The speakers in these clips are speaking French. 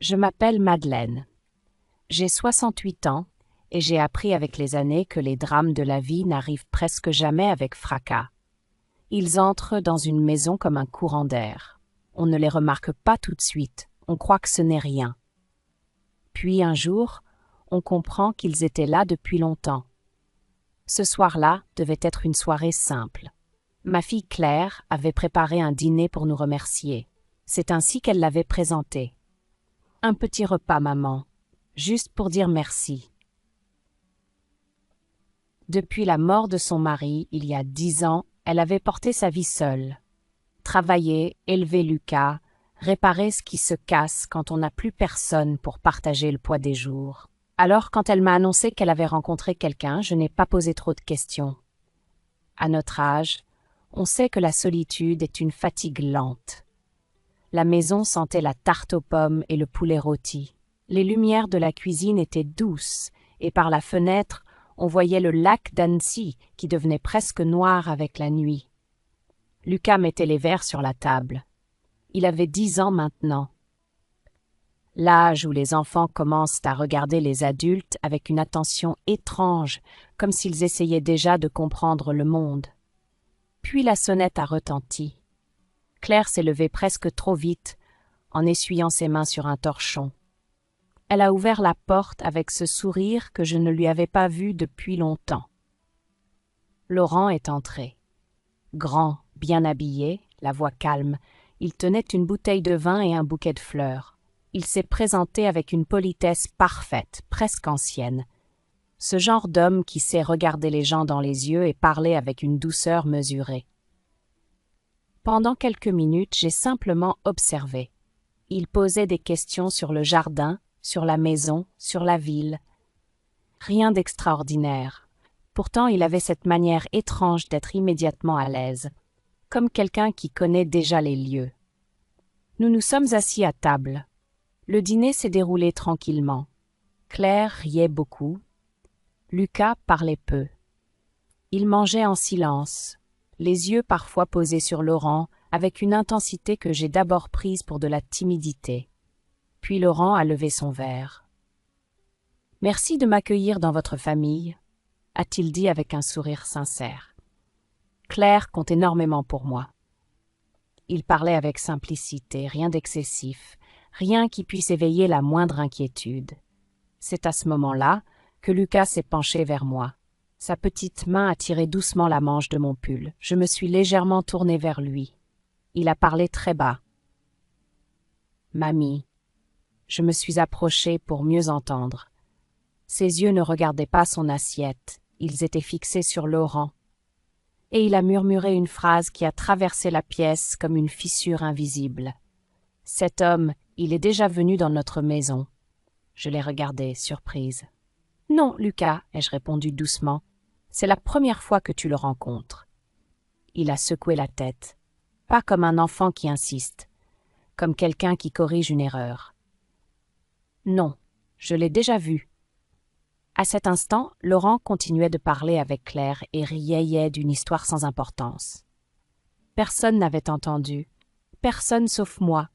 Je m'appelle Madeleine. J'ai 68 ans et j'ai appris avec les années que les drames de la vie n'arrivent presque jamais avec fracas. Ils entrent dans une maison comme un courant d'air. On ne les remarque pas tout de suite, on croit que ce n'est rien. Puis un jour, on comprend qu'ils étaient là depuis longtemps. Ce soir-là devait être une soirée simple. Ma fille Claire avait préparé un dîner pour nous remercier. C'est ainsi qu'elle l'avait présenté. Un petit repas, maman, juste pour dire merci. Depuis la mort de son mari, il y a 10 ans, elle avait porté sa vie seule. Travailler, élever Lucas, réparer ce qui se casse quand on n'a plus personne pour partager le poids des jours. Alors, quand elle m'a annoncé qu'elle avait rencontré quelqu'un, je n'ai pas posé trop de questions. À notre âge, on sait que la solitude est une fatigue lente. La maison sentait la tarte aux pommes et le poulet rôti. Les lumières de la cuisine étaient douces, et par la fenêtre, on voyait le lac d'Annecy qui devenait presque noir avec la nuit. Lucas mettait les verres sur la table. Il avait 10 ans maintenant. L'âge où les enfants commencent à regarder les adultes avec une attention étrange, comme s'ils essayaient déjà de comprendre le monde. Puis la sonnette a retenti. Claire s'est levée presque trop vite, en essuyant ses mains sur un torchon. Elle a ouvert la porte avec ce sourire que je ne lui avais pas vu depuis longtemps. Laurent est entré. Grand, bien habillé, la voix calme, il tenait une bouteille de vin et un bouquet de fleurs. Il s'est présenté avec une politesse parfaite, presque ancienne. Ce genre d'homme qui sait regarder les gens dans les yeux et parler avec une douceur mesurée. Pendant quelques minutes, j'ai simplement observé. Il posait des questions sur le jardin, sur la maison, sur la ville. Rien d'extraordinaire. Pourtant, il avait cette manière étrange d'être immédiatement à l'aise, comme quelqu'un qui connaît déjà les lieux. Nous nous sommes assis à table. Le dîner s'est déroulé tranquillement. Claire riait beaucoup. Lucas parlait peu. Il mangeait en silence, les yeux parfois posés sur Laurent, avec une intensité que j'ai d'abord prise pour de la timidité. Puis Laurent a levé son verre. « Merci de m'accueillir dans votre famille », a-t-il dit avec un sourire sincère. « Claire compte énormément pour moi. » Il parlait avec simplicité, rien d'excessif, rien qui puisse éveiller la moindre inquiétude. C'est à ce moment-là que Lucas s'est penché vers moi. Sa petite main a tiré doucement la manche de mon pull. Je me suis légèrement tournée vers lui. Il a parlé très bas. « Mamie ». Je me suis approchée pour mieux entendre. Ses yeux ne regardaient pas son assiette, ils étaient fixés sur Laurent. Et il a murmuré une phrase qui a traversé la pièce comme une fissure invisible. Cet homme, il est déjà venu dans notre maison. Je l'ai regardé, surprise. « Non, Lucas, ai-je répondu doucement, c'est la première fois que tu le rencontres. » Il a secoué la tête, pas comme un enfant qui insiste, comme quelqu'un qui corrige une erreur. « Non, je l'ai déjà vu. » À cet instant, Laurent continuait de parler avec Claire et riait d'une histoire sans importance. Personne n'avait entendu, personne sauf moi.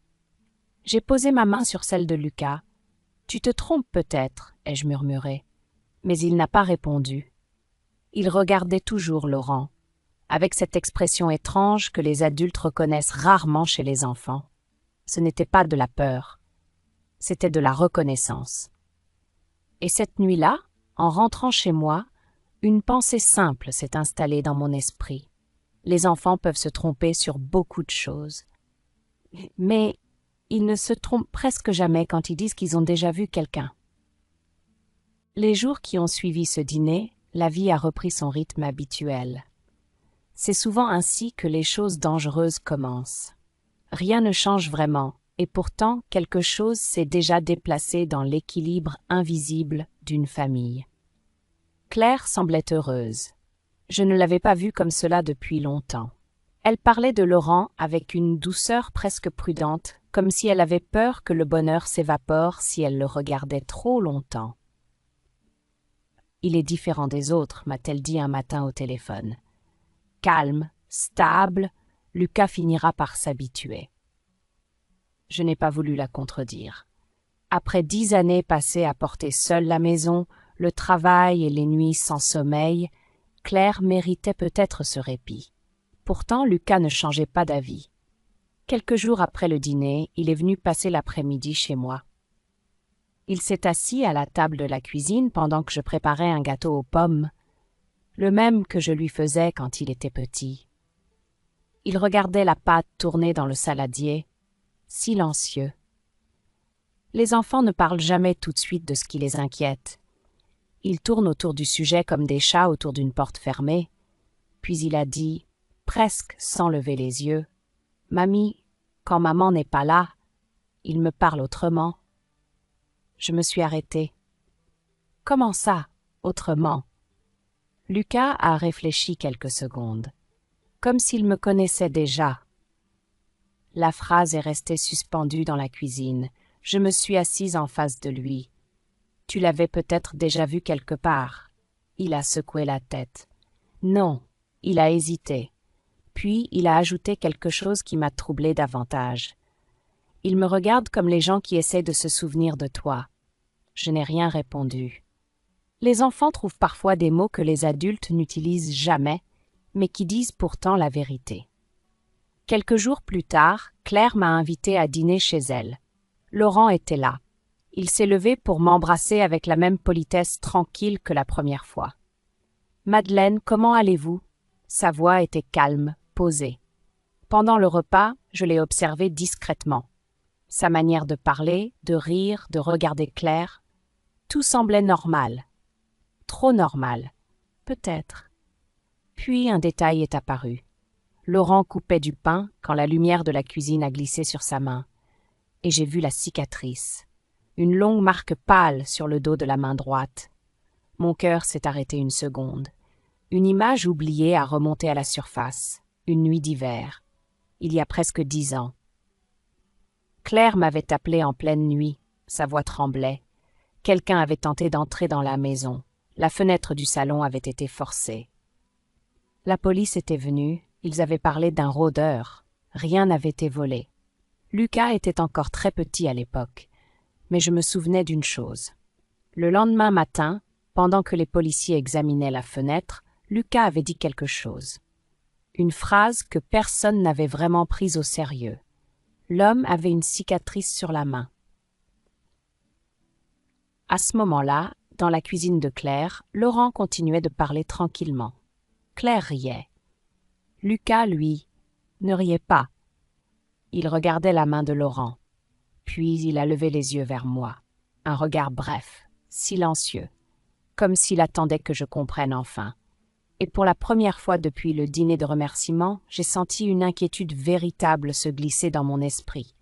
J'ai posé ma main sur celle de Lucas. « Tu te trompes peut-être, ai-je murmuré. » Mais il n'a pas répondu. Il regardait toujours Laurent, avec cette expression étrange que les adultes reconnaissent rarement chez les enfants. Ce n'était pas de la peur, c'était de la reconnaissance. Et cette nuit-là, en rentrant chez moi, une pensée simple s'est installée dans mon esprit. Les enfants peuvent se tromper sur beaucoup de choses. Mais ils ne se trompent presque jamais quand ils disent qu'ils ont déjà vu quelqu'un. Les jours qui ont suivi ce dîner, la vie a repris son rythme habituel. C'est souvent ainsi que les choses dangereuses commencent. Rien ne change vraiment, et pourtant quelque chose s'est déjà déplacé dans l'équilibre invisible d'une famille. Claire semblait heureuse. Je ne l'avais pas vue comme cela depuis longtemps. Elle parlait de Laurent avec une douceur presque prudente, comme si elle avait peur que le bonheur s'évapore si elle le regardait trop longtemps. « Il est différent des autres », m'a-t-elle dit un matin au téléphone. Calme, stable, Lucas finira par s'habituer. Je n'ai pas voulu la contredire. Après 10 années passées à porter seule la maison, le travail et les nuits sans sommeil, Claire méritait peut-être ce répit. Pourtant, Lucas ne changeait pas d'avis. Quelques jours après le dîner, il est venu passer l'après-midi chez moi. Il s'est assis à la table de la cuisine pendant que je préparais un gâteau aux pommes, le même que je lui faisais quand il était petit. Il regardait la pâte tourner dans le saladier, silencieux. Les enfants ne parlent jamais tout de suite de ce qui les inquiète. Ils tournent autour du sujet comme des chats autour d'une porte fermée. Puis il a dit, presque sans lever les yeux, « Mamie, quand maman n'est pas là, il me parle autrement. » Je me suis arrêtée. « Comment ça, autrement ?» Lucas a réfléchi quelques secondes, comme s'il me connaissait déjà. La phrase est restée suspendue dans la cuisine. Je me suis assise en face de lui. « Tu l'avais peut-être déjà vu quelque part. » Il a secoué la tête. « Non. » Il a hésité. Puis il a ajouté quelque chose qui m'a troublé davantage. « Il me regarde comme les gens qui essaient de se souvenir de toi. » Je n'ai rien répondu. Les enfants trouvent parfois des mots que les adultes n'utilisent jamais, mais qui disent pourtant la vérité. Quelques jours plus tard, Claire m'a invitée à dîner chez elle. Laurent était là. Il s'est levé pour m'embrasser avec la même politesse tranquille que la première fois. « Madeleine, comment allez-vous » Sa voix était calme, posée. Pendant le repas, je l'ai observé discrètement. Sa manière de parler, de rire, de regarder Claire, tout semblait normal. Trop normal. Peut-être. Puis un détail est apparu. Laurent coupait du pain quand la lumière de la cuisine a glissé sur sa main. Et j'ai vu la cicatrice. Une longue marque pâle sur le dos de la main droite. Mon cœur s'est arrêté une seconde. Une image oubliée a remonté à la surface. Une nuit d'hiver. Il y a presque 10 ans. Claire m'avait appelé en pleine nuit. Sa voix tremblait. Quelqu'un avait tenté d'entrer dans la maison. La fenêtre du salon avait été forcée. La police était venue. Ils avaient parlé d'un rôdeur. Rien n'avait été volé. Lucas était encore très petit à l'époque. Mais je me souvenais d'une chose. Le lendemain matin, pendant que les policiers examinaient la fenêtre, Lucas avait dit quelque chose. Une phrase que personne n'avait vraiment prise au sérieux. L'homme avait une cicatrice sur la main. À ce moment-là, dans la cuisine de Claire, Laurent continuait de parler tranquillement. Claire riait. Lucas, lui, ne riait pas. Il regardait la main de Laurent. Puis il a levé les yeux vers moi. Un regard bref, silencieux, comme s'il attendait que je comprenne enfin. Et pour la première fois depuis le dîner de remerciement, j'ai senti une inquiétude véritable se glisser dans mon esprit.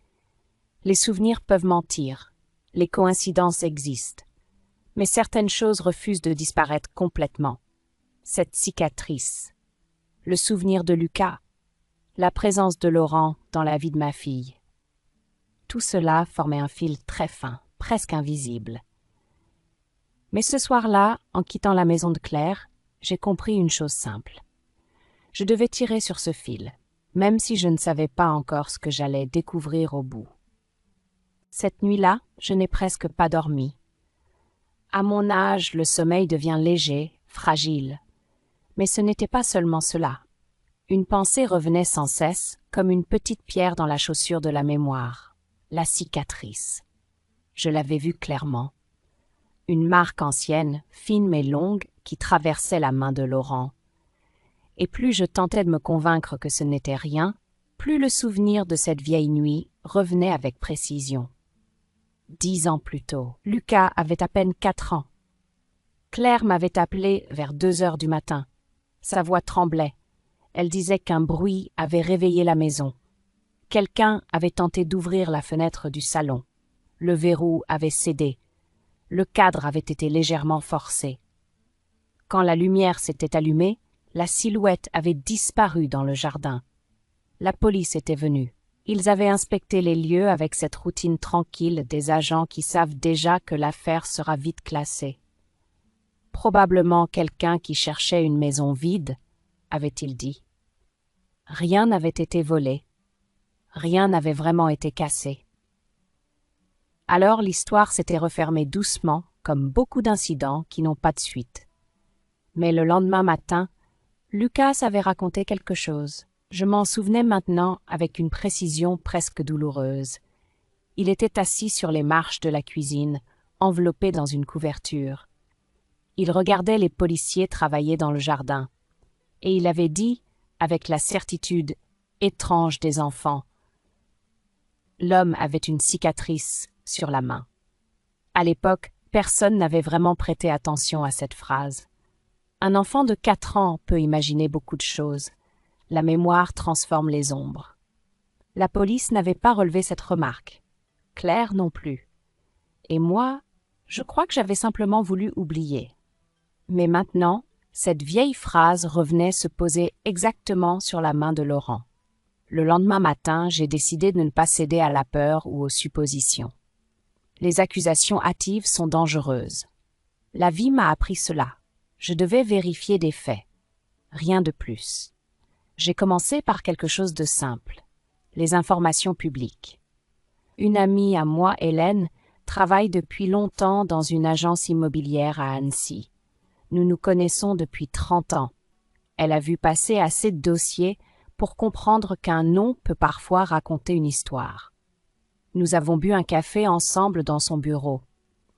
Les souvenirs peuvent mentir, les coïncidences existent, mais certaines choses refusent de disparaître complètement. Cette cicatrice, le souvenir de Lucas, la présence de Laurent dans la vie de ma fille. Tout cela formait un fil très fin, presque invisible. Mais ce soir-là, en quittant la maison de Claire, j'ai compris une chose simple. Je devais tirer sur ce fil, même si je ne savais pas encore ce que j'allais découvrir au bout. Cette nuit-là, je n'ai presque pas dormi. À mon âge, le sommeil devient léger, fragile. Mais ce n'était pas seulement cela. Une pensée revenait sans cesse, comme une petite pierre dans la chaussure de la mémoire. La cicatrice. Je l'avais vue clairement. Une marque ancienne, fine mais longue, qui traversait la main de Laurent. Et plus je tentais de me convaincre que ce n'était rien, plus le souvenir de cette vieille nuit revenait avec précision. 10 ans plus tôt, Lucas avait à peine 4 ans. Claire m'avait appelé vers 2 heures du matin. Sa voix tremblait. Elle disait qu'un bruit avait réveillé la maison. Quelqu'un avait tenté d'ouvrir la fenêtre du salon. Le verrou avait cédé. Le cadre avait été légèrement forcé. Quand la lumière s'était allumée, la silhouette avait disparu dans le jardin. La police était venue. Ils avaient inspecté les lieux avec cette routine tranquille des agents qui savent déjà que l'affaire sera vite classée. Probablement quelqu'un qui cherchait une maison vide, avait-il dit. Rien n'avait été volé. Rien n'avait vraiment été cassé. Alors l'histoire s'était refermée doucement, comme beaucoup d'incidents qui n'ont pas de suite. Mais le lendemain matin, Lucas avait raconté quelque chose. Je m'en souvenais maintenant avec une précision presque douloureuse. Il était assis sur les marches de la cuisine, enveloppé dans une couverture. Il regardait les policiers travailler dans le jardin, et il avait dit, avec la certitude étrange des enfants, l'homme avait une cicatrice sur la main. À l'époque, personne n'avait vraiment prêté attention à cette phrase. Un enfant de 4 ans peut imaginer beaucoup de choses. La mémoire transforme les ombres. La police n'avait pas relevé cette remarque. Claire non plus. Et moi, je crois que j'avais simplement voulu oublier. Mais maintenant, cette vieille phrase revenait se poser exactement sur la main de Laurent. Le lendemain matin, j'ai décidé de ne pas céder à la peur ou aux suppositions. Les accusations hâtives sont dangereuses. La vie m'a appris cela. Je devais vérifier des faits. Rien de plus. J'ai commencé par quelque chose de simple. Les informations publiques. Une amie à moi, Hélène, travaille depuis longtemps dans une agence immobilière à Annecy. Nous nous connaissons depuis 30 ans. Elle a vu passer assez de dossiers pour comprendre qu'un nom peut parfois raconter une histoire. Nous avons bu un café ensemble dans son bureau.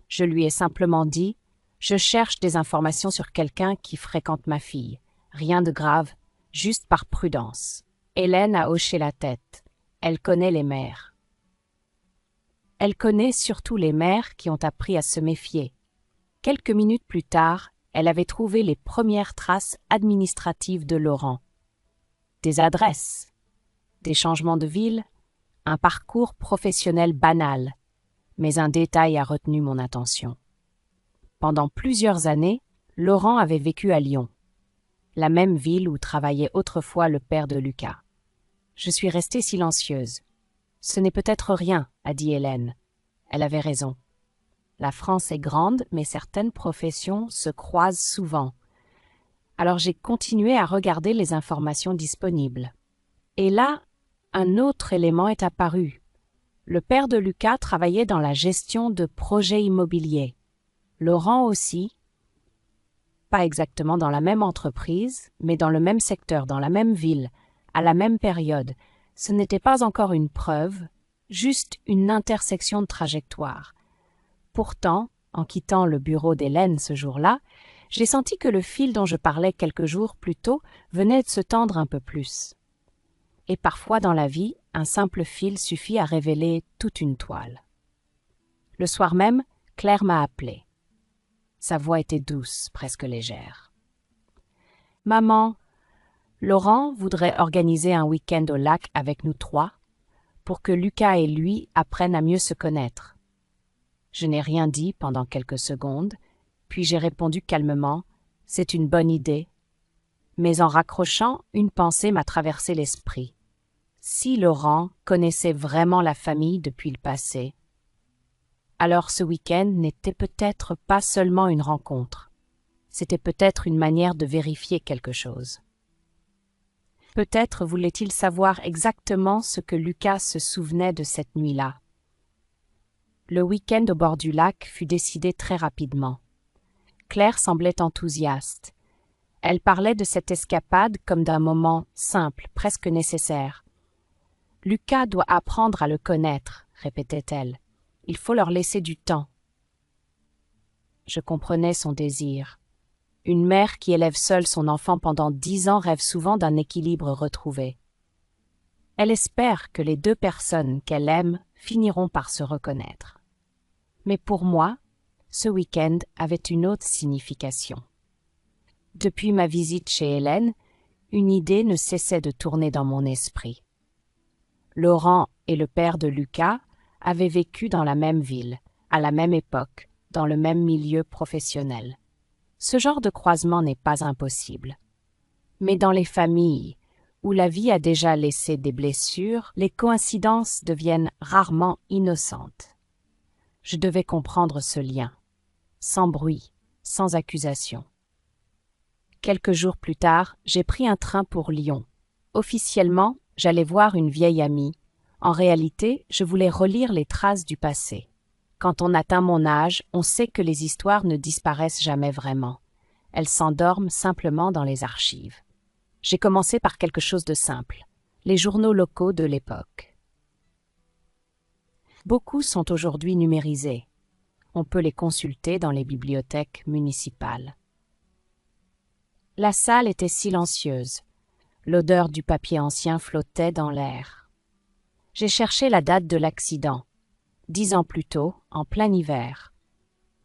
Je lui ai simplement dit « Je cherche des informations sur quelqu'un qui fréquente ma fille. Rien de grave, juste par prudence. » Hélène a hoché la tête. Elle connaît les mères. Elle connaît surtout les mères qui ont appris à se méfier. Quelques minutes plus tard, elle avait trouvé les premières traces administratives de Laurent. Des adresses, des changements de ville, un parcours professionnel banal, mais un détail a retenu mon attention. Pendant plusieurs années, Laurent avait vécu à Lyon, la même ville où travaillait autrefois le père de Lucas. Je suis restée silencieuse. « Ce n'est peut-être rien, » a dit Hélène. Elle avait raison. La France est grande, mais certaines professions se croisent souvent. Alors j'ai continué à regarder les informations disponibles. Et là, un autre élément est apparu. Le père de Lucas travaillait dans la gestion de projets immobiliers. Laurent aussi. Pas exactement dans la même entreprise, mais dans le même secteur, dans la même ville, à la même période. Ce n'était pas encore une preuve, juste une intersection de trajectoire. Pourtant, en quittant le bureau d'Hélène ce jour-là, j'ai senti que le fil dont je parlais quelques jours plus tôt venait de se tendre un peu plus. Et parfois dans la vie, un simple fil suffit à révéler toute une toile. Le soir même, Claire m'a appelée. Sa voix était douce, presque légère. « Maman, Laurent voudrait organiser un week-end au lac avec nous 3 pour que Lucas et lui apprennent à mieux se connaître. » Je n'ai rien dit pendant quelques secondes, puis j'ai répondu calmement « C'est une bonne idée. » Mais en raccrochant, une pensée m'a traversé l'esprit. Si Laurent connaissait vraiment la famille depuis le passé, alors ce week-end n'était peut-être pas seulement une rencontre. C'était peut-être une manière de vérifier quelque chose. Peut-être voulait-il savoir exactement ce que Lucas se souvenait de cette nuit-là. Le week-end au bord du lac fut décidé très rapidement. Claire semblait enthousiaste. Elle parlait de cette escapade comme d'un moment simple, presque nécessaire. « Lucas doit apprendre à le connaître, » répétait-elle. « Il faut leur laisser du temps. » Je comprenais son désir. Une mère qui élève seule son enfant pendant 10 ans rêve souvent d'un équilibre retrouvé. Elle espère que les 2 personnes qu'elle aime finiront par se reconnaître. Mais pour moi, ce week-end avait une autre signification. Depuis ma visite chez Hélène, une idée ne cessait de tourner dans mon esprit. Laurent et le père de Lucas avaient vécu dans la même ville, à la même époque, dans le même milieu professionnel. Ce genre de croisement n'est pas impossible. Mais dans les familles où la vie a déjà laissé des blessures, les coïncidences deviennent rarement innocentes. Je devais comprendre ce lien, sans bruit, sans accusation. Quelques jours plus tard, j'ai pris un train pour Lyon. Officiellement, j'allais voir une vieille amie. En réalité, je voulais relire les traces du passé. Quand on atteint mon âge, on sait que les histoires ne disparaissent jamais vraiment. Elles s'endorment simplement dans les archives. J'ai commencé par quelque chose de simple, les journaux locaux de l'époque. Beaucoup sont aujourd'hui numérisés. On peut les consulter dans les bibliothèques municipales. La salle était silencieuse. L'odeur du papier ancien flottait dans l'air. J'ai cherché la date de l'accident. 10 ans plus tôt, en plein hiver.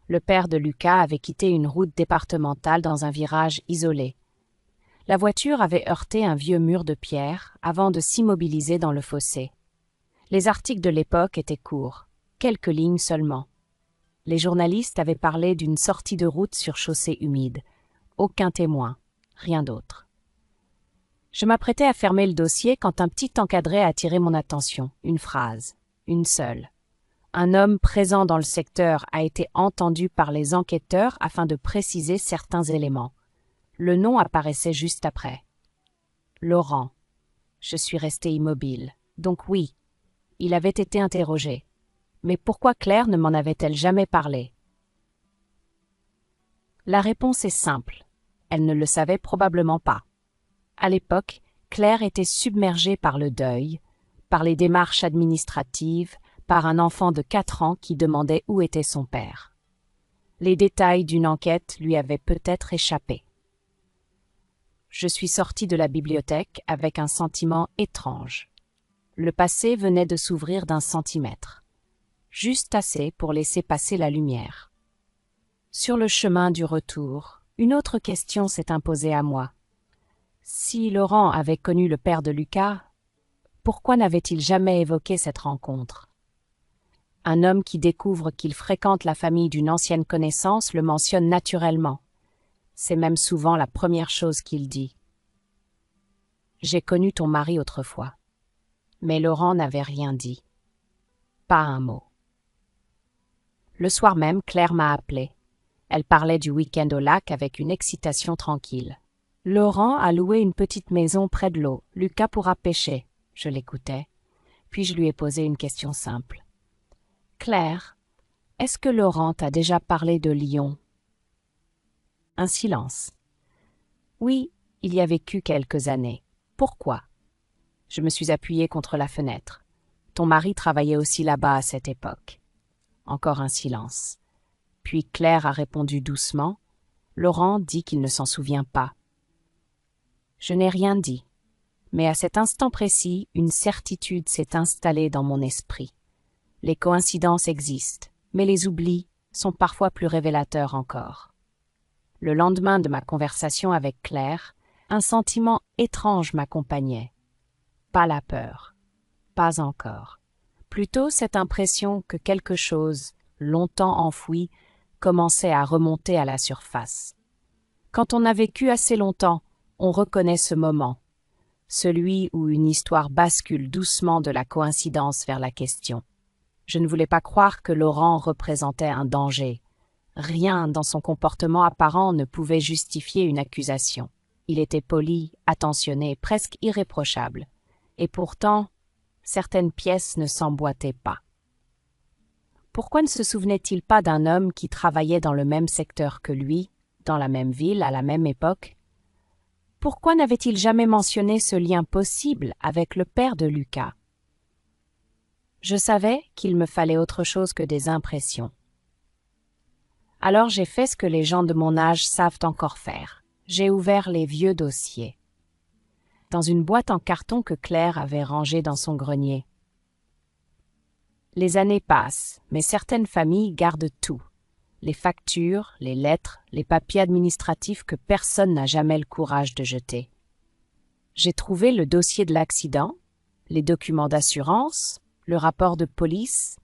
Le père de Lucas avait quitté une route départementale dans un virage isolé. La voiture avait heurté un vieux mur de pierre avant de s'immobiliser dans le fossé. Les articles de l'époque étaient courts, quelques lignes seulement. Les journalistes avaient parlé d'une sortie de route sur chaussée humide. Aucun témoin, rien d'autre. Je m'apprêtais à fermer le dossier quand un petit encadré a attiré mon attention. Une phrase, une seule. Un homme présent dans le secteur a été entendu par les enquêteurs afin de préciser certains éléments. Le nom apparaissait juste après. Laurent. Je suis resté immobile. Donc oui, il avait été interrogé. Mais pourquoi Claire ne m'en avait-elle jamais parlé? La réponse est simple. Elle ne le savait probablement pas. À l'époque, Claire était submergée par le deuil, par les démarches administratives, par un enfant de 4 ans qui demandait où était son père. Les détails d'une enquête lui avaient peut-être échappé. Je suis sortie de la bibliothèque avec un sentiment étrange. Le passé venait de s'ouvrir d'1 centimètre. Juste assez pour laisser passer la lumière. Sur le chemin du retour, une autre question s'est imposée à moi. Si Laurent avait connu le père de Lucas, pourquoi n'avait-il jamais évoqué cette rencontre? Un homme qui découvre qu'il fréquente la famille d'une ancienne connaissance le mentionne naturellement. C'est même souvent la première chose qu'il dit. J'ai connu ton mari autrefois. Mais Laurent n'avait rien dit. Pas un mot. Le soir même, Claire m'a appelée. Elle parlait du week-end au lac avec une excitation tranquille. Laurent a loué une petite maison près de l'eau. Lucas pourra pêcher. Je l'écoutais. Puis je lui ai posé une question simple. Claire, est-ce que Laurent t'a déjà parlé de Lyon? Un silence. Oui, il y a vécu quelques années. Pourquoi? Je me suis appuyée contre la fenêtre. Ton mari travaillait aussi là-bas à cette époque. Encore un silence. Puis Claire a répondu doucement. Laurent dit qu'il ne s'en souvient pas. Je n'ai rien dit. Mais à cet instant précis, une certitude s'est installée dans mon esprit. Les coïncidences existent, mais les oublis sont parfois plus révélateurs encore. Le lendemain de ma conversation avec Claire, un sentiment étrange m'accompagnait. Pas la peur, pas encore. Plutôt cette impression que quelque chose, longtemps enfoui, commençait à remonter à la surface. Quand on a vécu assez longtemps, on reconnaît ce moment, celui où une histoire bascule doucement de la coïncidence vers la question. Je ne voulais pas croire que Laurent représentait un danger. Rien dans son comportement apparent ne pouvait justifier une accusation. Il était poli, attentionné, presque irréprochable. Et pourtant, certaines pièces ne s'emboîtaient pas. Pourquoi ne se souvenait-il pas d'un homme qui travaillait dans le même secteur que lui, dans la même ville, à la même époque? Pourquoi n'avait-il jamais mentionné ce lien possible avec le père de Lucas? Je savais qu'il me fallait autre chose que des impressions. Alors j'ai fait ce que les gens de mon âge savent encore faire. J'ai ouvert les vieux dossiers. Dans une boîte en carton que Claire avait rangée dans son grenier. Les années passent, mais certaines familles gardent tout. Les factures, les lettres, les papiers administratifs que personne n'a jamais le courage de jeter. J'ai trouvé le dossier de l'accident, les documents d'assurance, le rapport de police,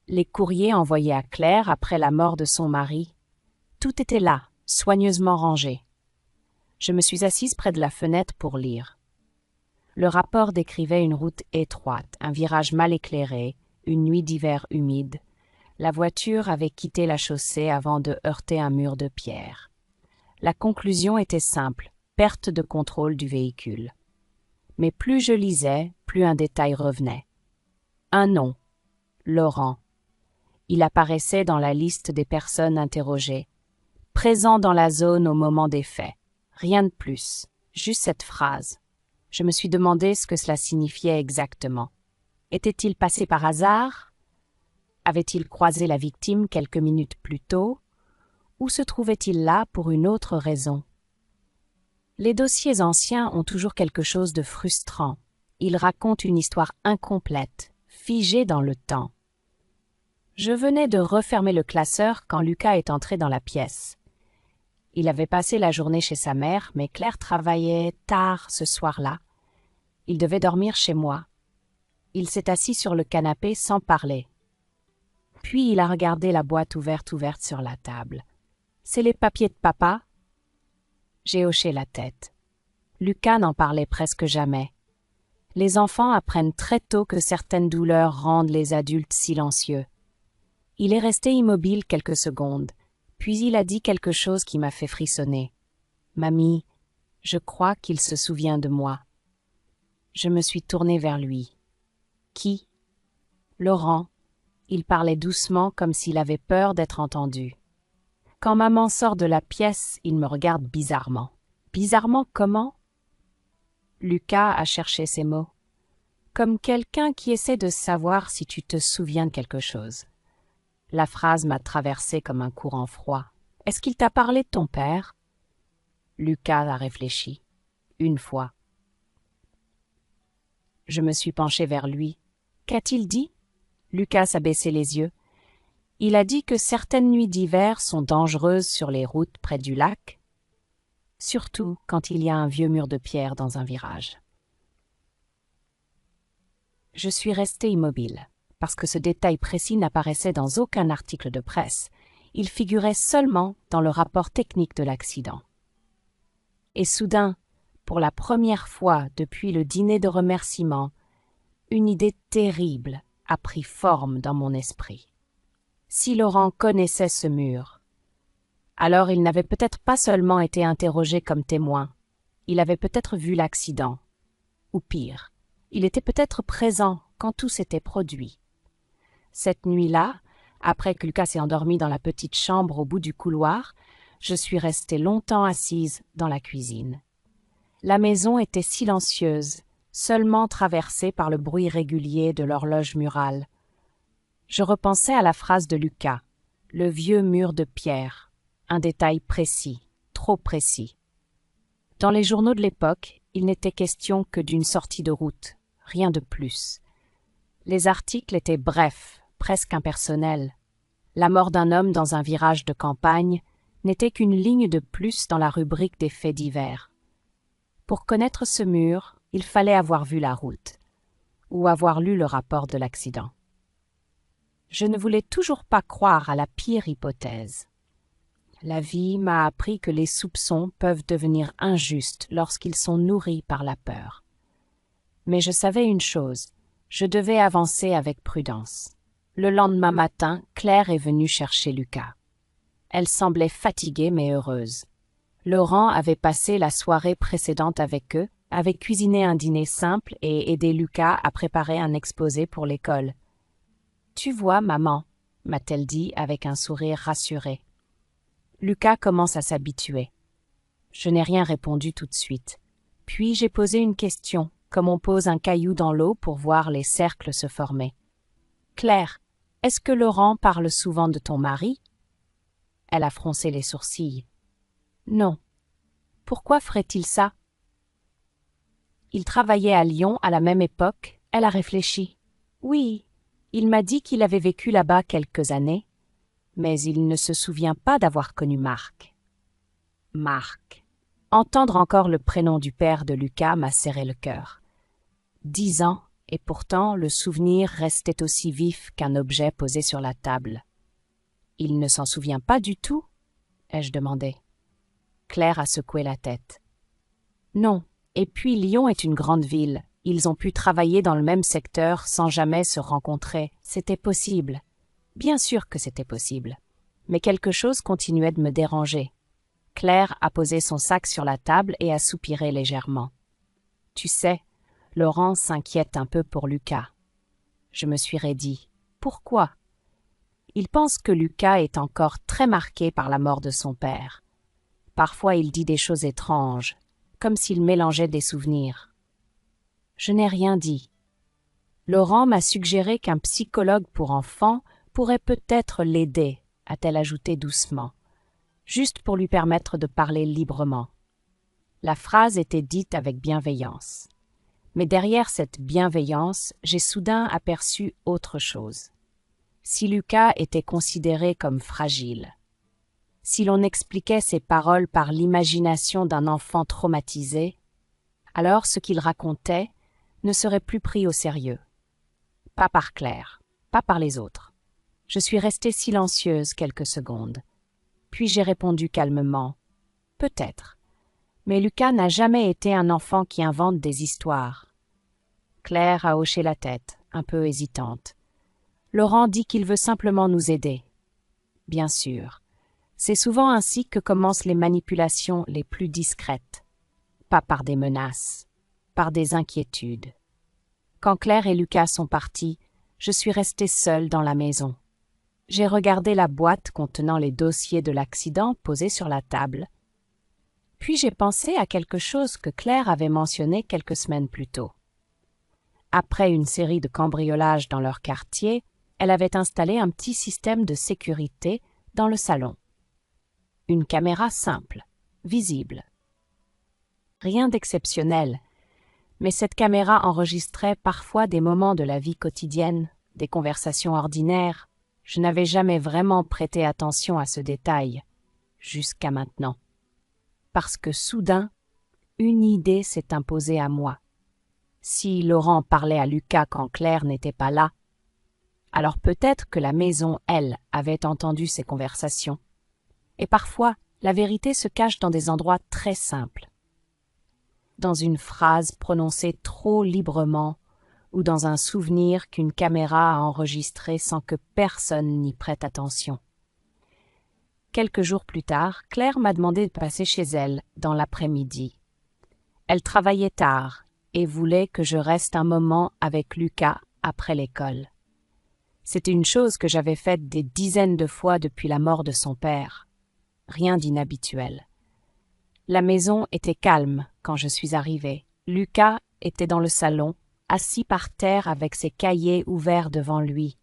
les courriers envoyés à Claire après la mort de son mari. Tout était là, soigneusement rangé. Je me suis assise près de la fenêtre pour lire. Le rapport décrivait une route étroite, un virage mal éclairé, une nuit d'hiver humide. La voiture avait quitté la chaussée avant de heurter un mur de pierre. La conclusion était simple, perte de contrôle du véhicule. Mais plus je lisais, plus un détail revenait. Un nom, Laurent. Il apparaissait dans la liste des personnes interrogées, présent dans la zone au moment des faits. Rien de plus, juste cette phrase. Je me suis demandé ce que cela signifiait exactement. Était-il passé par hasard? Avait-il croisé la victime quelques minutes plus tôt? Ou se trouvait-il là pour une autre raison? Les dossiers anciens ont toujours quelque chose de frustrant. Ils racontent une histoire incomplète, figée dans le temps. Je venais de refermer le classeur quand Lucas est entré dans la pièce. Il avait passé la journée chez sa mère, mais Claire travaillait tard ce soir-là. Il devait dormir chez moi. Il s'est assis sur le canapé sans parler. Puis il a regardé la boîte ouverte sur la table. « C'est les papiers de papa ?» J'ai hoché la tête. Lucas n'en parlait presque jamais. Les enfants apprennent très tôt que certaines douleurs rendent les adultes silencieux. Il est resté immobile quelques secondes, puis il a dit quelque chose qui m'a fait frissonner. « Mamie, je crois qu'il se souvient de moi. » Je me suis tournée vers lui. « Qui ?»« Laurent. » Il parlait doucement comme s'il avait peur d'être entendu. Quand maman sort de la pièce, il me regarde bizarrement. Bizarrement comment? Lucas a cherché ses mots. Comme quelqu'un qui essaie de savoir si tu te souviens de quelque chose. La phrase m'a traversée comme un courant froid. Est-ce qu'il t'a parlé de ton père? Lucas a réfléchi. Une fois. Je me suis penchée vers lui. Qu'a-t-il dit? Lucas a baissé les yeux. Il a dit que certaines nuits d'hiver sont dangereuses sur les routes près du lac, surtout quand il y a un vieux mur de pierre dans un virage. Je suis restée immobile, parce que ce détail précis n'apparaissait dans aucun article de presse. Il figurait seulement dans le rapport technique de l'accident. Et soudain, pour la première fois depuis le dîner de remerciement, une idée terrible a pris forme dans mon esprit. Si Laurent connaissait ce mur, alors il n'avait peut-être pas seulement été interrogé comme témoin, il avait peut-être vu l'accident. Ou pire, il était peut-être présent quand tout s'était produit. Cette nuit-là, après que Lucas s'est endormi dans la petite chambre au bout du couloir, je suis restée longtemps assise dans la cuisine. La maison était silencieuse, seulement traversée par le bruit régulier de l'horloge murale. Je repensais à la phrase de Lucas, le vieux mur de pierre, un détail précis, trop précis. Dans les journaux de l'époque, il n'était question que d'une sortie de route, rien de plus. Les articles étaient brefs, presque impersonnels. La mort d'un homme dans un virage de campagne n'était qu'une ligne de plus dans la rubrique des faits divers. Pour connaître ce mur, il fallait avoir vu la route, ou avoir lu le rapport de l'accident. Je ne voulais toujours pas croire à la pire hypothèse. La vie m'a appris que les soupçons peuvent devenir injustes lorsqu'ils sont nourris par la peur. Mais je savais une chose, je devais avancer avec prudence. Le lendemain matin, Claire est venue chercher Lucas. Elle semblait fatiguée mais heureuse. Laurent avait passé la soirée précédente avec eux, avait cuisiné un dîner simple et aidé Lucas à préparer un exposé pour l'école. « Tu vois, maman, » m'a-t-elle dit avec un sourire rassuré. Lucas commence à s'habituer. Je n'ai rien répondu tout de suite. Puis j'ai posé une question, comme on pose un caillou dans l'eau pour voir les cercles se former. « Claire, est-ce que Laurent parle souvent de ton mari ?» Elle a froncé les sourcils. « Non. Pourquoi ferait-il ça ?» Il travaillait à Lyon à la même époque. Elle a réfléchi. « Oui. Il m'a dit qu'il avait vécu là-bas quelques années, mais il ne se souvient pas d'avoir connu Marc. » Marc. Entendre encore le prénom du père de Lucas m'a serré le cœur. 10 ans, et pourtant le souvenir restait aussi vif qu'un objet posé sur la table. « Il ne s'en souvient pas du tout ?» ai-je demandé. Claire a secoué la tête. « Non, et puis Lyon est une grande ville. Ils ont pu travailler dans le même secteur sans jamais se rencontrer. C'était possible. Bien sûr que c'était possible. Mais quelque chose continuait de me déranger. » Claire a posé son sac sur la table et a soupiré légèrement. « Tu sais, Laurent s'inquiète un peu pour Lucas. » Je me suis raidie. « Pourquoi ?» Il pense que Lucas est encore très marqué par la mort de son père. Parfois il dit des choses étranges, comme s'il mélangeait des souvenirs. Je n'ai rien dit. Laurent m'a suggéré qu'un psychologue pour enfants pourrait peut-être l'aider, a-t-elle ajouté doucement, juste pour lui permettre de parler librement. La phrase était dite avec bienveillance. Mais derrière cette bienveillance, j'ai soudain aperçu autre chose. Si Lucas était considéré comme fragile, si l'on expliquait ses paroles par l'imagination d'un enfant traumatisé, alors ce qu'il racontait ne serait plus pris au sérieux. Pas par Claire, pas par les autres. Je suis restée silencieuse quelques secondes. Puis j'ai répondu calmement « Peut-être. Mais Lucas n'a jamais été un enfant qui invente des histoires. » Claire a hoché la tête, un peu hésitante. Laurent dit qu'il veut simplement nous aider. Bien sûr. C'est souvent ainsi que commencent les manipulations les plus discrètes. Pas par des menaces, par des inquiétudes. Quand Claire et Lucas sont partis, je suis restée seule dans la maison. J'ai regardé la boîte contenant les dossiers de l'accident posés sur la table. Puis j'ai pensé à quelque chose que Claire avait mentionné quelques semaines plus tôt. Après une série de cambriolages dans leur quartier, elle avait installé un petit système de sécurité dans le salon. Une caméra simple, visible. Rien d'exceptionnel, mais cette caméra enregistrait parfois des moments de la vie quotidienne, des conversations ordinaires. Je n'avais jamais vraiment prêté attention à ce détail, jusqu'à maintenant. Parce que soudain, une idée s'est imposée à moi. Si Laurent parlait à Lucas quand Claire n'était pas là, alors peut-être que la maison, elle, avait entendu ces conversations. Et parfois, la vérité se cache dans des endroits très simples. Dans une phrase prononcée trop librement ou dans un souvenir qu'une caméra a enregistré sans que personne n'y prête attention. Quelques jours plus tard, Claire m'a demandé de passer chez elle dans l'après-midi. Elle travaillait tard et voulait que je reste un moment avec Lucas après l'école. C'était une chose que j'avais faite des dizaines de fois depuis la mort de son père. Rien d'inhabituel. La maison était calme quand je suis arrivée. Lucas était dans le salon, assis par terre avec ses cahiers ouverts devant lui.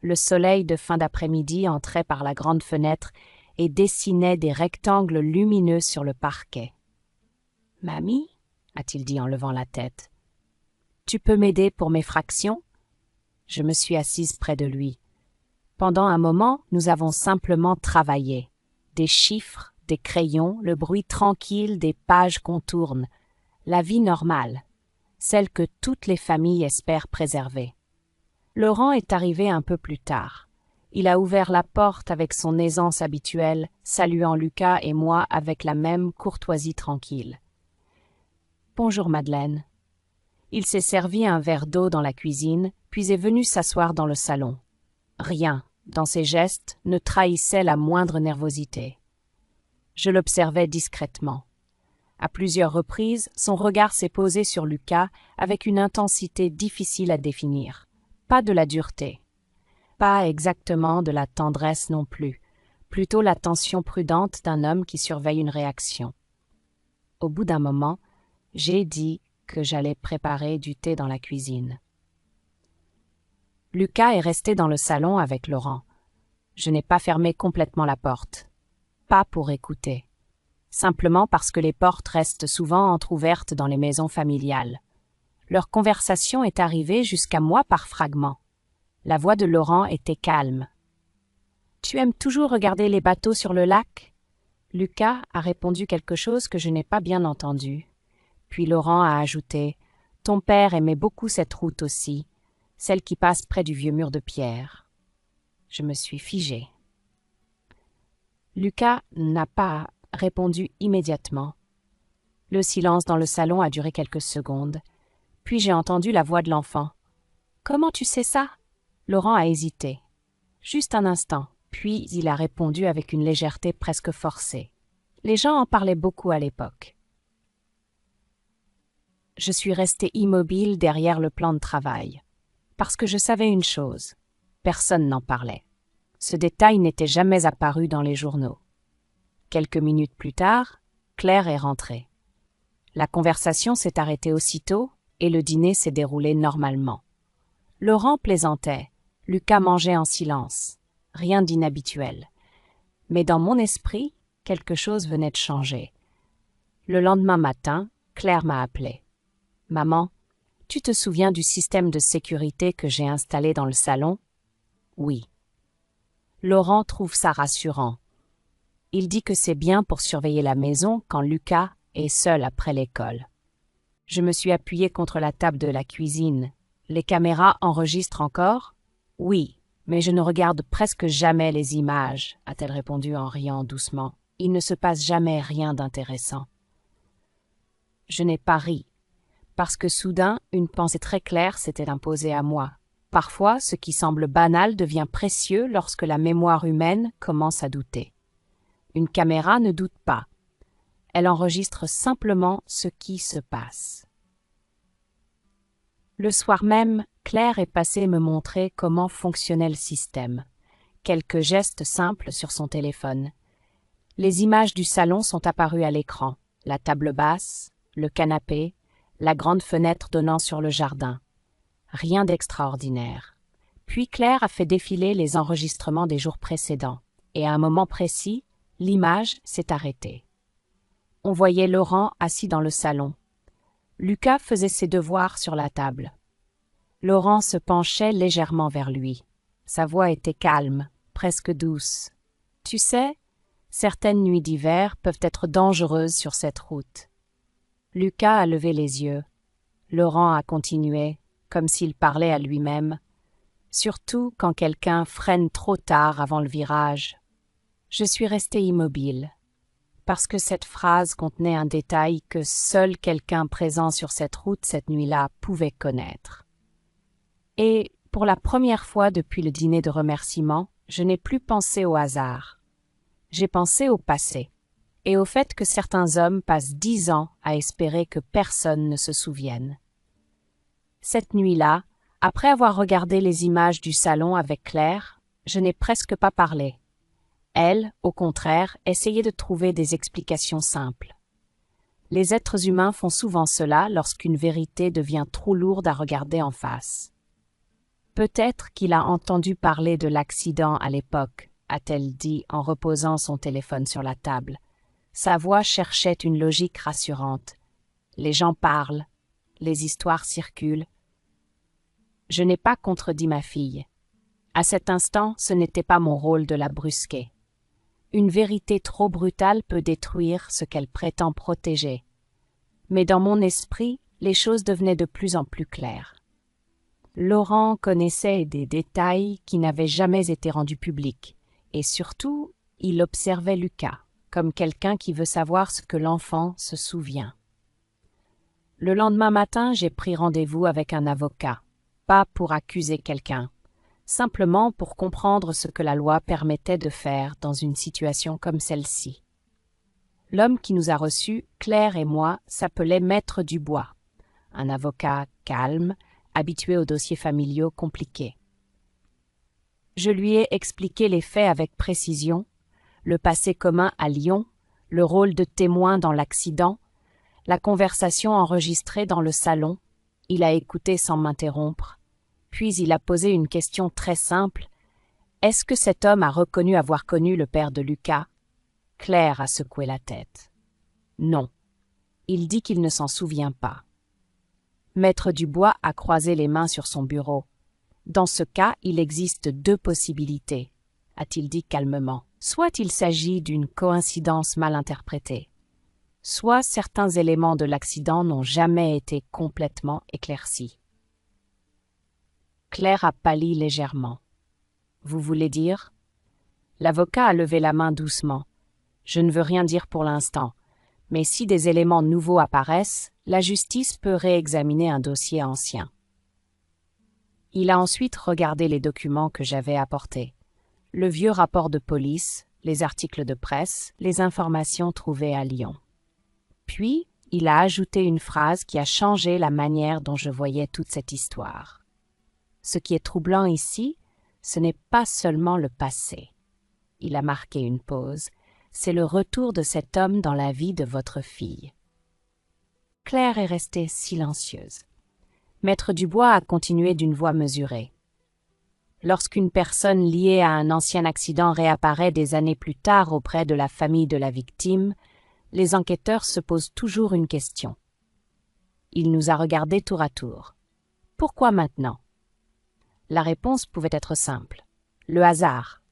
Le soleil de fin d'après-midi entrait par la grande fenêtre et dessinait des rectangles lumineux sur le parquet. « Mamie ?» a-t-il dit en levant la tête. « Tu peux m'aider pour mes fractions ?» Je me suis assise près de lui. Pendant un moment, nous avons simplement travaillé. Des chiffres, des crayons, le bruit tranquille des pages qu'on tourne. La vie normale, celle que toutes les familles espèrent préserver. Laurent est arrivé un peu plus tard. Il a ouvert la porte avec son aisance habituelle, saluant Lucas et moi avec la même courtoisie tranquille. « Bonjour Madeleine. » Il s'est servi un verre d'eau dans la cuisine, puis est venu s'asseoir dans le salon. Rien, dans ses gestes, ne trahissait la moindre nervosité. Je l'observais discrètement. À plusieurs reprises, son regard s'est posé sur Lucas avec une intensité difficile à définir. Pas de la dureté. Pas exactement de la tendresse non plus. Plutôt l'attention prudente d'un homme qui surveille une réaction. Au bout d'un moment, j'ai dit que j'allais préparer du thé dans la cuisine. Lucas est resté dans le salon avec Laurent. Je n'ai pas fermé complètement la porte. Pas pour écouter. Simplement parce que les portes restent souvent entr'ouvertes dans les maisons familiales. Leur conversation est arrivée jusqu'à moi par fragments. La voix de Laurent était calme. « Tu aimes toujours regarder les bateaux sur le lac ?» Lucas a répondu quelque chose que je n'ai pas bien entendu. Puis Laurent a ajouté « Ton père aimait beaucoup cette route aussi, celle qui passe près du vieux mur de pierre. » Je me suis figée. Lucas n'a pas répondu immédiatement. Le silence dans le salon a duré quelques secondes. Puis j'ai entendu la voix de l'enfant. « Comment tu sais ça ?» Laurent a hésité. Juste un instant, puis il a répondu avec une légèreté presque forcée. Les gens en parlaient beaucoup à l'époque. Je suis restée immobile derrière le plan de travail. Parce que je savais une chose. Personne n'en parlait. Ce détail n'était jamais apparu dans les journaux. Quelques minutes plus tard, Claire est rentrée. La conversation s'est arrêtée aussitôt et le dîner s'est déroulé normalement. Laurent plaisantait, Lucas mangeait en silence. Rien d'inhabituel. Mais dans mon esprit, quelque chose venait de changer. Le lendemain matin, Claire m'a appelé. « Maman, tu te souviens du système de sécurité que j'ai installé dans le salon ?»« Oui. » Laurent trouve ça rassurant. Il dit que c'est bien pour surveiller la maison quand Lucas est seul après l'école. Je me suis appuyée contre la table de la cuisine. « Les caméras enregistrent encore ?»« Oui, mais je ne regarde presque jamais les images, » a-t-elle répondu en riant doucement. « Il ne se passe jamais rien d'intéressant. » Je n'ai pas ri, parce que soudain, une pensée très claire s'était imposée à moi. Parfois, ce qui semble banal devient précieux lorsque la mémoire humaine commence à douter. Une caméra ne doute pas. Elle enregistre simplement ce qui se passe. Le soir même, Claire est passée me montrer comment fonctionnait le système. Quelques gestes simples sur son téléphone. Les images du salon sont apparues à l'écran. La table basse, le canapé, la grande fenêtre donnant sur le jardin. Rien d'extraordinaire. Puis Claire a fait défiler les enregistrements des jours précédents, et à un moment précis, l'image s'est arrêtée. On voyait Laurent assis dans le salon. Lucas faisait ses devoirs sur la table. Laurent se penchait légèrement vers lui. Sa voix était calme, presque douce. « Tu sais, certaines nuits d'hiver peuvent être dangereuses sur cette route. » Lucas a levé les yeux. Laurent a continué, comme s'il parlait à lui-même, surtout quand quelqu'un freine trop tard avant le virage. Je suis restée immobile, parce que cette phrase contenait un détail que seul quelqu'un présent sur cette route cette nuit-là pouvait connaître. Et, pour la première fois depuis le dîner de remerciement, je n'ai plus pensé au hasard. J'ai pensé au passé, et au fait que certains hommes passent 10 ans à espérer que personne ne se souvienne. Cette nuit-là, après avoir regardé les images du salon avec Claire, je n'ai presque pas parlé. Elle, au contraire, essayait de trouver des explications simples. Les êtres humains font souvent cela lorsqu'une vérité devient trop lourde à regarder en face. Peut-être qu'il a entendu parler de l'accident à l'époque, a-t-elle dit en reposant son téléphone sur la table. Sa voix cherchait une logique rassurante. Les gens parlent, les histoires circulent. Je n'ai pas contredit ma fille. À cet instant, ce n'était pas mon rôle de la brusquer. Une vérité trop brutale peut détruire ce qu'elle prétend protéger. Mais dans mon esprit, les choses devenaient de plus en plus claires. Laurent connaissait des détails qui n'avaient jamais été rendus publics, et surtout, il observait Lucas, comme quelqu'un qui veut savoir ce que l'enfant se souvient. Le lendemain matin, j'ai pris rendez-vous avec un avocat, pas pour accuser quelqu'un, simplement pour comprendre ce que la loi permettait de faire dans une situation comme celle-ci. L'homme qui nous a reçus, Claire et moi, s'appelait Maître Dubois, un avocat calme, habitué aux dossiers familiaux compliqués. Je lui ai expliqué les faits avec précision, le passé commun à Lyon, le rôle de témoin dans l'accident, la conversation enregistrée dans le salon. Il a écouté sans m'interrompre. Puis il a posé une question très simple. « Est-ce que cet homme a reconnu avoir connu le père de Lucas ?» Claire a secoué la tête. « Non. Il dit qu'il ne s'en souvient pas. » Maître Dubois a croisé les mains sur son bureau. « Dans ce cas, il existe 2 possibilités, » a-t-il dit calmement. Soit il s'agit d'une coïncidence mal interprétée, soit certains éléments de l'accident n'ont jamais été complètement éclaircis. Claire a pâli légèrement. « Vous voulez dire ?» L'avocat a levé la main doucement. « Je ne veux rien dire pour l'instant, mais si des éléments nouveaux apparaissent, la justice peut réexaminer un dossier ancien. » Il a ensuite regardé les documents que j'avais apportés. Le vieux rapport de police, les articles de presse, les informations trouvées à Lyon. Puis, il a ajouté une phrase qui a changé la manière dont je voyais toute cette histoire. Ce qui est troublant ici, ce n'est pas seulement le passé. Il a marqué une pause. C'est le retour de cet homme dans la vie de votre fille. » Claire est restée silencieuse. Maître Dubois a continué d'une voix mesurée. « Lorsqu'une personne liée à un ancien accident réapparaît des années plus tard auprès de la famille de la victime, les enquêteurs se posent toujours une question. » Il nous a regardés tour à tour. « Pourquoi maintenant ?» La réponse pouvait être simple. Le hasard.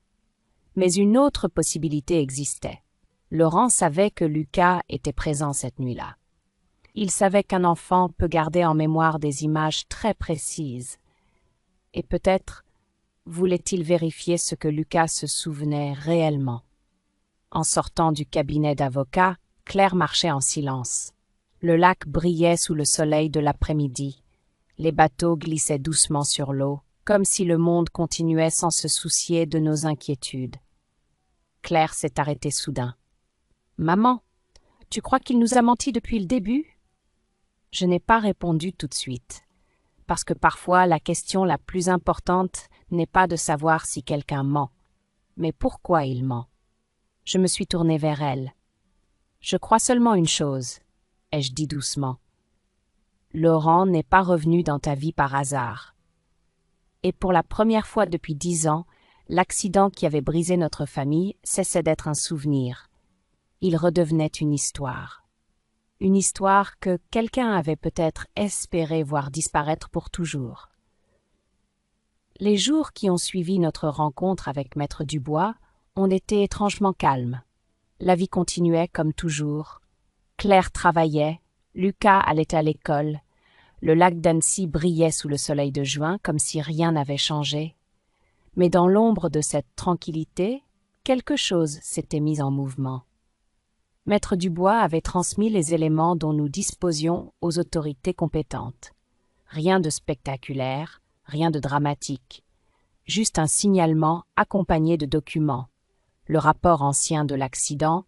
Mais une autre possibilité existait. Laurent savait que Lucas était présent cette nuit-là. Il savait qu'un enfant peut garder en mémoire des images très précises. Et peut-être voulait-il vérifier ce que Lucas se souvenait réellement. En sortant du cabinet d'avocat, Claire marchait en silence. Le lac brillait sous le soleil de l'après-midi. Les bateaux glissaient doucement sur l'eau, comme si le monde continuait sans se soucier de nos inquiétudes. Claire s'est arrêtée soudain. « Maman, tu crois qu'il nous a menti depuis le début ?» Je n'ai pas répondu tout de suite, parce que parfois la question la plus importante n'est pas de savoir si quelqu'un ment, mais pourquoi il ment. Je me suis tournée vers elle. « Je crois seulement une chose, » ai-je dit doucement. « Laurent n'est pas revenu dans ta vie par hasard. » Et pour la première fois depuis 10 ans, l'accident qui avait brisé notre famille cessait d'être un souvenir. Il redevenait une histoire. Une histoire que quelqu'un avait peut-être espéré voir disparaître pour toujours. Les jours qui ont suivi notre rencontre avec Maître Dubois ont été étrangement calmes. La vie continuait comme toujours. Claire travaillait, Lucas allait à l'école, le lac d'Annecy brillait sous le soleil de juin comme si rien n'avait changé. Mais dans l'ombre de cette tranquillité, quelque chose s'était mis en mouvement. Maître Dubois avait transmis les éléments dont nous disposions aux autorités compétentes. Rien de spectaculaire, rien de dramatique. Juste un signalement accompagné de documents. Le rapport ancien de l'accident,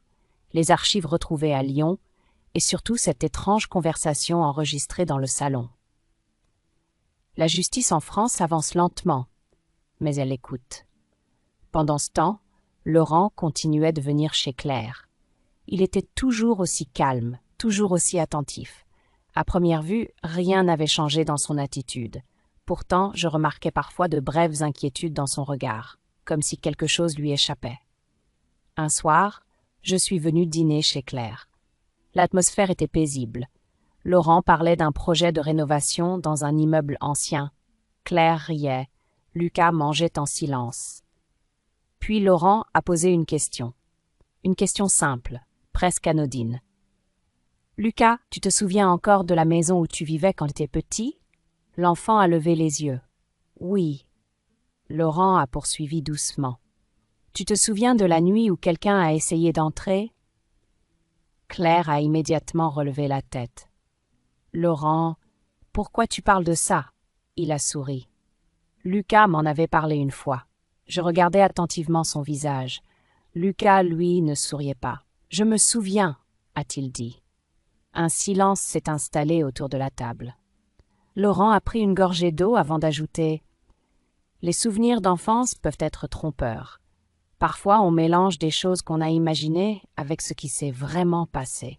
les archives retrouvées à Lyon, et surtout cette étrange conversation enregistrée dans le salon. La justice en France avance lentement, mais elle écoute. Pendant ce temps, Laurent continuait de venir chez Claire. Il était toujours aussi calme, toujours aussi attentif. À première vue, rien n'avait changé dans son attitude. Pourtant, je remarquais parfois de brèves inquiétudes dans son regard, comme si quelque chose lui échappait. Un soir, je suis venue dîner chez Claire. L'atmosphère était paisible. Laurent parlait d'un projet de rénovation dans un immeuble ancien. Claire riait. Lucas mangeait en silence. Puis Laurent a posé une question. Une question simple, presque anodine. « Lucas, tu te souviens encore de la maison où tu vivais quand tu étais petit ?» L'enfant a levé les yeux. « Oui. » Laurent a poursuivi doucement. « Tu te souviens de la nuit où quelqu'un a essayé d'entrer ?» Claire a immédiatement relevé la tête. « Laurent, pourquoi tu parles de ça ?» Il a souri. Lucas m'en avait parlé une fois. Je regardais attentivement son visage. Lucas, lui, ne souriait pas. « Je me souviens, » a-t-il dit. Un silence s'est installé autour de la table. Laurent a pris une gorgée d'eau avant d'ajouter « Les souvenirs d'enfance peuvent être trompeurs. Parfois, on mélange des choses qu'on a imaginées avec ce qui s'est vraiment passé. »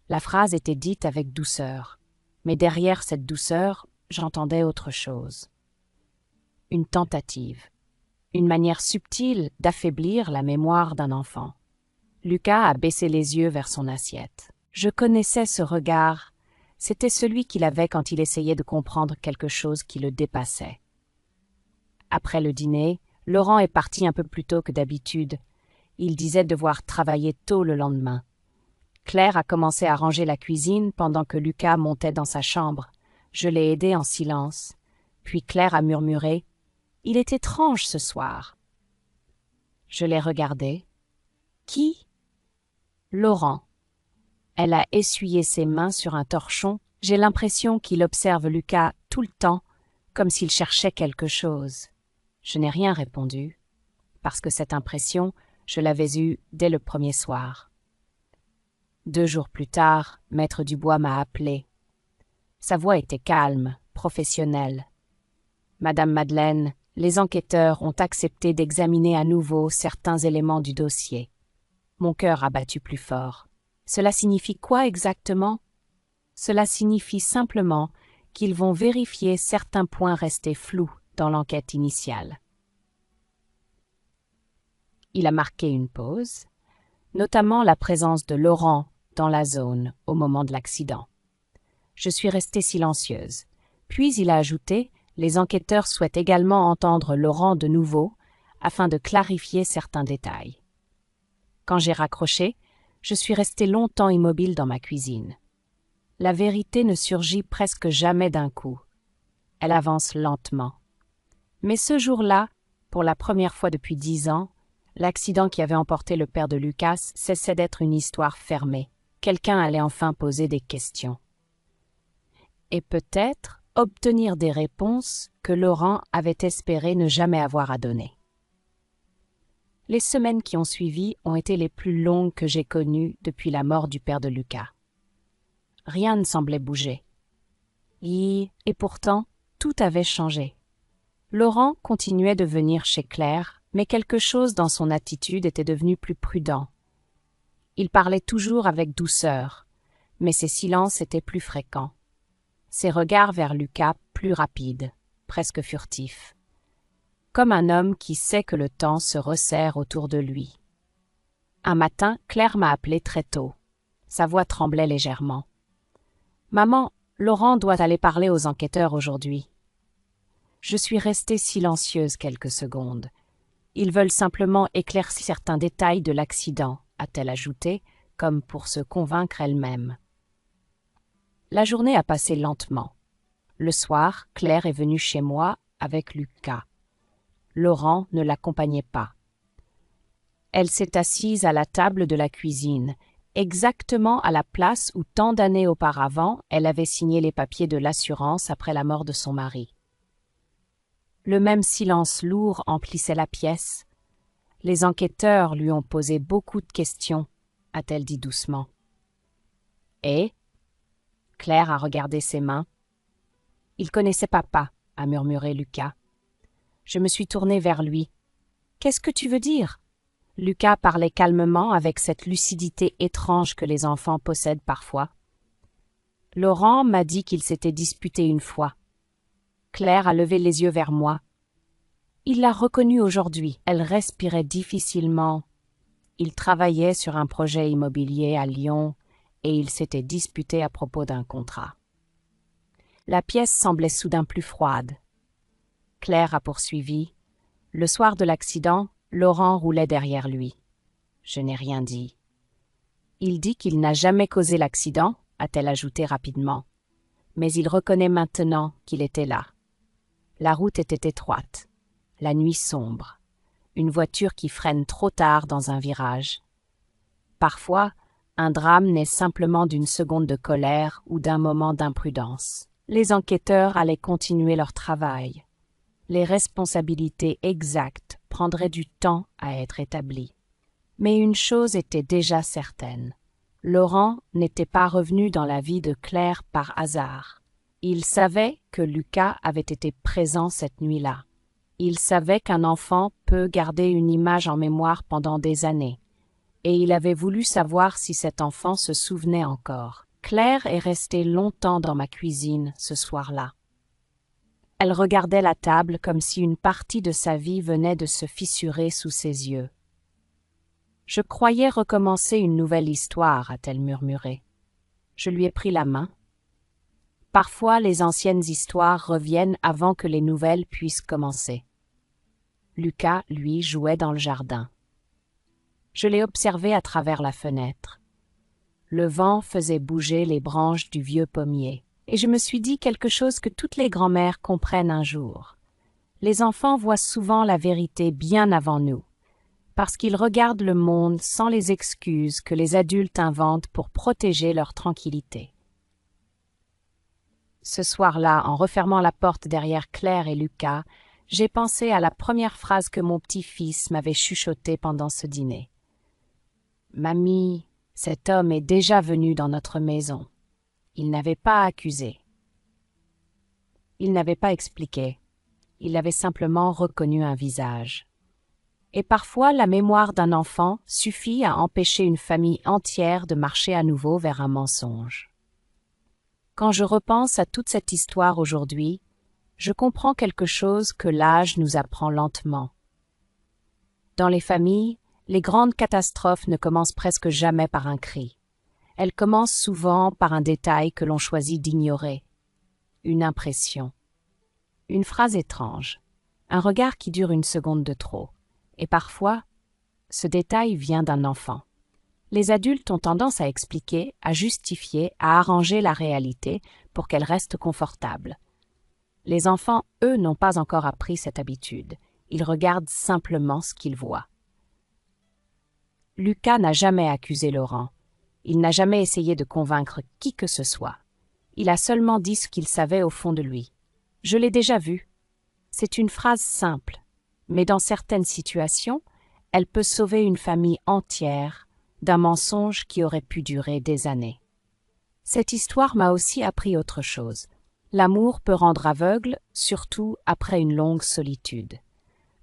La phrase était dite avec douceur, mais derrière cette douceur, j'entendais autre chose. Une tentative, une manière subtile d'affaiblir la mémoire d'un enfant. Lucas a baissé les yeux vers son assiette. Je connaissais ce regard. C'était celui qu'il avait quand il essayait de comprendre quelque chose qui le dépassait. Après le dîner, Laurent est parti un peu plus tôt que d'habitude. Il disait devoir travailler tôt le lendemain. Claire a commencé à ranger la cuisine pendant que Lucas montait dans sa chambre. Je l'ai aidé en silence. Puis Claire a murmuré « Il est étrange ce soir. » Je l'ai regardé. « Qui ?» Laurent. Elle a essuyé ses mains sur un torchon. J'ai l'impression qu'il observe Lucas tout le temps, comme s'il cherchait quelque chose. Je n'ai rien répondu, parce que cette impression, je l'avais eue dès le premier soir. 2 jours plus tard, Maître Dubois m'a appelé. Sa voix était calme, professionnelle. « Madame Madeleine, Les enquêteurs ont accepté d'examiner à nouveau certains éléments du dossier. Mon cœur a battu plus fort. Cela signifie quoi exactement? Cela signifie simplement qu'ils vont vérifier certains points restés flous dans l'enquête initiale. Il a marqué une pause, notamment la présence de Laurent dans la zone au moment de l'accident. Je suis restée silencieuse. Puis il a ajouté « Les enquêteurs souhaitent également entendre Laurent de nouveau afin de clarifier certains détails. » Quand j'ai raccroché, je suis restée longtemps immobile dans ma cuisine. La vérité ne surgit presque jamais d'un coup. Elle avance lentement. Mais ce jour-là, pour la première fois depuis 10 ans, l'accident qui avait emporté le père de Lucas cessait d'être une histoire fermée. Quelqu'un allait enfin poser des questions. Et peut-être obtenir des réponses que Laurent avait espéré ne jamais avoir à donner. Les semaines qui ont suivi ont été les plus longues que j'ai connues depuis la mort du père de Lucas. Rien ne semblait bouger. Et pourtant, tout avait changé. Laurent continuait de venir chez Claire, mais quelque chose dans son attitude était devenu plus prudent. Il parlait toujours avec douceur, mais ses silences étaient plus fréquents. Ses regards vers Lucas plus rapides, presque furtifs. Comme un homme qui sait que le temps se resserre autour de lui. Un matin, Claire m'a appelé très tôt. Sa voix tremblait légèrement. « Maman, Laurent doit aller parler aux enquêteurs aujourd'hui. » Je suis restée silencieuse quelques secondes. « Ils veulent simplement éclaircir certains détails de l'accident, » a-t-elle ajouté, comme pour se convaincre elle-même. La journée a passé lentement. Le soir, Claire est venue chez moi avec Lucas. Laurent ne l'accompagnait pas. Elle s'est assise à la table de la cuisine, exactement à la place où tant d'années auparavant elle avait signé les papiers de l'assurance après la mort de son mari. Le même silence lourd emplissait la pièce. Les enquêteurs lui ont posé beaucoup de questions, a-t-elle dit doucement. Et Claire a regardé ses mains. « Il connaissait papa, » a murmuré Lucas. Je me suis tournée vers lui. « Qu'est-ce que tu veux dire ?» Lucas parlait calmement avec cette lucidité étrange que les enfants possèdent parfois. « Laurent m'a dit qu'il s'était disputé une fois. » Claire a levé les yeux vers moi. « Il l'a reconnue aujourd'hui. Elle respirait difficilement. Il travaillait sur un projet immobilier à Lyon et il s'était disputé à propos d'un contrat. » La pièce semblait soudain plus froide. Claire a poursuivi. « Le soir de l'accident, Laurent roulait derrière lui. » Je n'ai rien dit. « Il dit qu'il n'a jamais causé l'accident, » a-t-elle ajouté rapidement. « Mais il reconnaît maintenant qu'il était là. » La route était étroite, la nuit sombre, une voiture qui freine trop tard dans un virage. Parfois, un drame naît simplement d'une seconde de colère ou d'un moment d'imprudence. Les enquêteurs allaient continuer leur travail. Les responsabilités exactes prendraient du temps à être établies. Mais une chose était déjà certaine. Laurent n'était pas revenu dans la vie de Claire par hasard. Il savait que Lucas avait été présent cette nuit-là. Il savait qu'un enfant peut garder une image en mémoire pendant des années. Et il avait voulu savoir si cet enfant se souvenait encore. Claire est restée longtemps dans ma cuisine ce soir-là. Elle regardait la table comme si une partie de sa vie venait de se fissurer sous ses yeux. « Je croyais recommencer une nouvelle histoire, » a-t-elle murmuré. Je lui ai pris la main. Parfois, les anciennes histoires reviennent avant que les nouvelles puissent commencer. Lucas, lui, jouait dans le jardin. Je l'ai observé à travers la fenêtre. Le vent faisait bouger les branches du vieux pommier, et je me suis dit quelque chose que toutes les grand-mères comprennent un jour. Les enfants voient souvent la vérité bien avant nous, parce qu'ils regardent le monde sans les excuses que les adultes inventent pour protéger leur tranquillité. Ce soir-là, en refermant la porte derrière Claire et Lucas, j'ai pensé à la première phrase que mon petit-fils m'avait chuchotée pendant ce dîner. « Mamie, cet homme est déjà venu dans notre maison. Il n'avait pas accusé. Il n'avait pas expliqué. il avait simplement reconnu un visage. Et parfois, la mémoire d'un enfant suffit à empêcher une famille entière de marcher à nouveau vers un mensonge. Quand je repense à toute cette histoire aujourd'hui, je comprends quelque chose que l'âge nous apprend lentement. Dans les familles, les grandes catastrophes ne commencent presque jamais par un cri. Elles commencent souvent par un détail que l'on choisit d'ignorer. Une impression. Une phrase étrange. Un regard qui dure une seconde de trop. Et parfois, ce détail vient d'un enfant. Les adultes ont tendance à expliquer, à justifier, à arranger la réalité pour qu'elle reste confortable. Les enfants, eux, n'ont pas encore appris cette habitude. Ils regardent simplement ce qu'ils voient. Lucas n'a jamais accusé Laurent. Il n'a jamais essayé de convaincre qui que ce soit. Il a seulement dit ce qu'il savait au fond de lui. Je l'ai déjà vu. C'est une phrase simple, mais dans certaines situations, elle peut sauver une famille entière d'un mensonge qui aurait pu durer des années. Cette histoire m'a aussi appris autre chose. L'amour peut rendre aveugle, surtout après une longue solitude.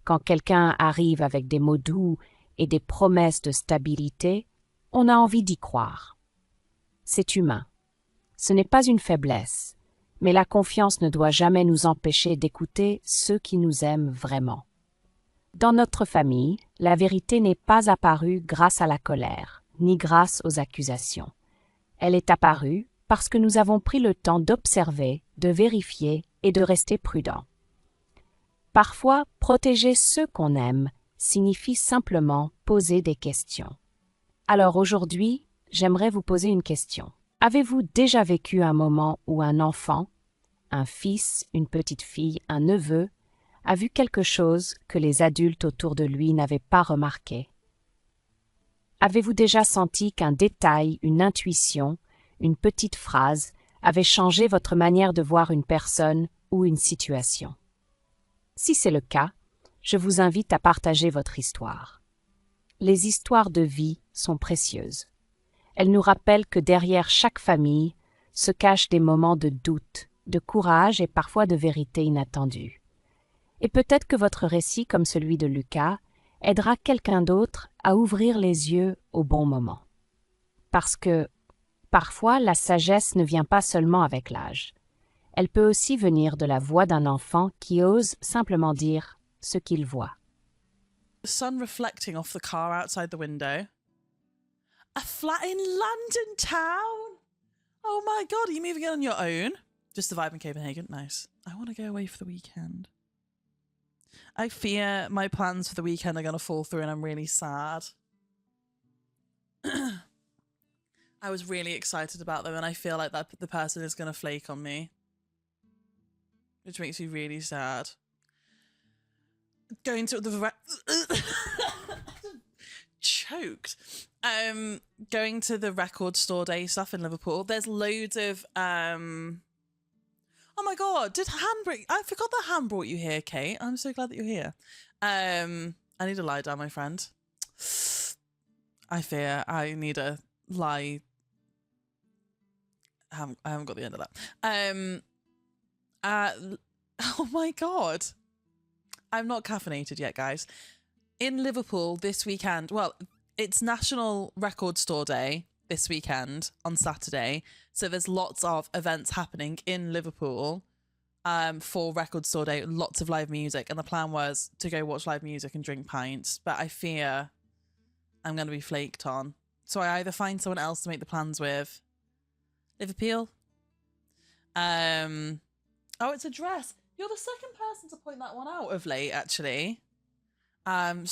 Quand quelqu'un arrive avec des mots doux et des promesses de stabilité, on a envie d'y croire. C'est humain. Ce n'est pas une faiblesse, mais la confiance ne doit jamais nous empêcher d'écouter ceux qui nous aiment vraiment. Dans notre famille, la vérité n'est pas apparue grâce à la colère, ni grâce aux accusations. Elle est apparue parce que nous avons pris le temps d'observer, de vérifier et de rester prudents. Parfois, protéger ceux qu'on aime signifie simplement poser des questions. Alors aujourd'hui, j'aimerais vous poser une question. Avez-vous déjà vécu un moment où un enfant, un fils, une petite fille, un neveu, a vu quelque chose que les adultes autour de lui n'avaient pas remarqué? Avez-vous déjà senti qu'un détail, une intuition, une petite phrase avait changé votre manière de voir une personne ou une situation? Si c'est le cas, je vous invite à partager votre histoire. Les histoires de vie sont précieuses. Elles nous rappellent que derrière chaque famille se cachent des moments de doute, de courage et parfois de vérité inattendue. Et peut-être que votre récit, comme celui de Lucas, aidera quelqu'un d'autre à ouvrir les yeux au bon moment. Parce que, parfois, la sagesse ne vient pas seulement avec l'âge. Elle peut aussi venir de la voix d'un enfant qui ose simplement dire ce qu'il voit. The sun reflecting off the car outside the window. A flat in London town? Oh my god, are you moving in on your own? Just the vibe in Copenhagen? Nice. I want to go away for the weekend. I fear my plans for the weekend are going to fall through and I'm really sad. I was really excited about them and I feel like that the person is going to flake on me. Which makes me really sad. Going to the... choked. Going to the record store day stuff in Liverpool. There's loads of... Oh my god, did Han bring... I forgot that Han brought you here, Kate. I'm so glad that you're here. I need to lie down, my friend. I fear I need a lie. I haven't got the end of that. Oh my god. I'm not caffeinated yet, guys. In Liverpool this weekend, well, it's National Record Store Day this weekend on Saturday. So there's lots of events happening in Liverpool for Record Store Day, lots of live music. And the plan was to go watch live music and drink pints. But I fear I'm going to be flaked on. So I either find someone else to make the plans with. Liverpool. Oh, it's a dress. You're the second person to point that one out of late, actually. So